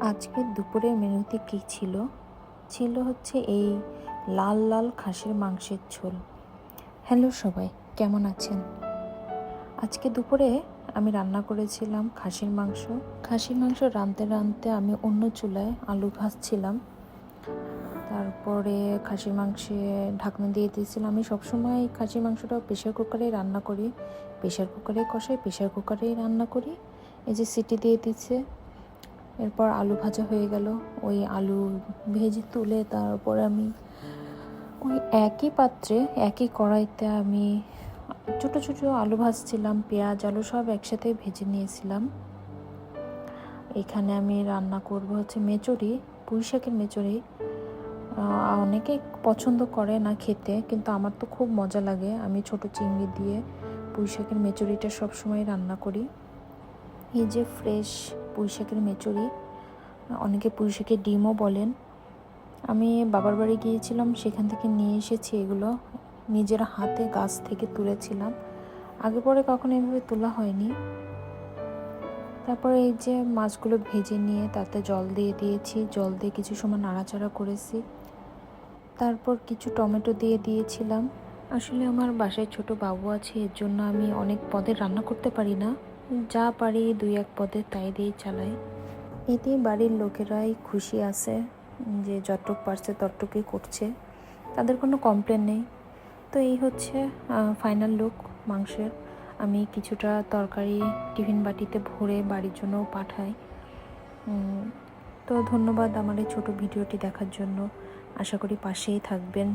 আজকের দুপুরের মেনুতে কী ছিল? ছিল হচ্ছে এই লাল লাল খাসির মাংসের ঝোল। হ্যালো সবাই, কেমন আছেন? আজকে দুপুরে আমি রান্না করেছিলাম খাসির মাংস। খাসির মাংস রাঁধতে রাঁধতে আমি অন্য চুলায় আলু ভাজছিলাম। তারপরে খাসির মাংসে ঢাকনা দিয়ে দিয়েছিলাম। আমি সবসময় খাসির মাংসটা প্রেশার কুকারেই রান্না করি। প্রেশার কুকারে কষাই, প্রেশার কুকারেই রান্না করি। এই যে সিটি দিয়ে দিচ্ছে। এরপর আলু ভাজা হয়ে গেল। ওই আলু ভেজে তুলে তারপর আমি ওই একই পাত্রে একই কড়াইতে আমি ছোটো ছোটো আলু ভাজছিলাম। পেঁয়াজ আলু সব একসাথে ভেজে নিয়েছিলাম। এখানে আমি রান্না করব হচ্ছে মেচুরি, পুঁই শাকের মেচুরি। অনেকে পছন্দ করে না খেতে, কিন্তু আমার তো খুব মজা লাগে। আমি ছোট চিংড়ি দিয়ে পুঁই শাকের মেচুরিটা সবসময় রান্না করি। এই যে ফ্রেশ পুঁই শাকের মেচুরি, অনেকে পুঁই শাকের ডিমও বলেন। আমি বাবার বাড়ি গিয়েছিলাম, সেখান থেকে নিয়ে এসেছি এগুলো। নিজের হাতে গাছ থেকে তুলেছিলাম, আগে পরে কখনো এভাবে তোলা হয়নি। তারপরে এই যে মাছগুলো ভেজে নিয়ে তাতে জল দিয়ে দিয়েছি, জল দিয়ে কিছু সময় নাড়াচাড়া করেছি। তারপর কিছু টমেটো দিয়ে দিয়েছিলাম। আসলে আমার বাসায় ছোট বাবু আছে, এর জন্য আমি অনেক পদের রান্না করতে পারি না। যা পারি 2-1 পদের তাই দিয়ে চালাই। এতে বাড়ির লোকেরাই খুশি আছে যে যতটুক পারছে ততটুকুই করছে, তাদের কোনো কমপ্লেন নেই। তো এই হচ্ছে ফাইনাল লুক মাংসের। আমি কিছুটা তরকারি টিফিন বাটিতে ভরে বাড়ির জন্যও পাঠাই। তো ধন্যবাদ আমার এই ছোটো ভিডিওটি দেখার জন্য। আশা করি পাশেই থাকবেন।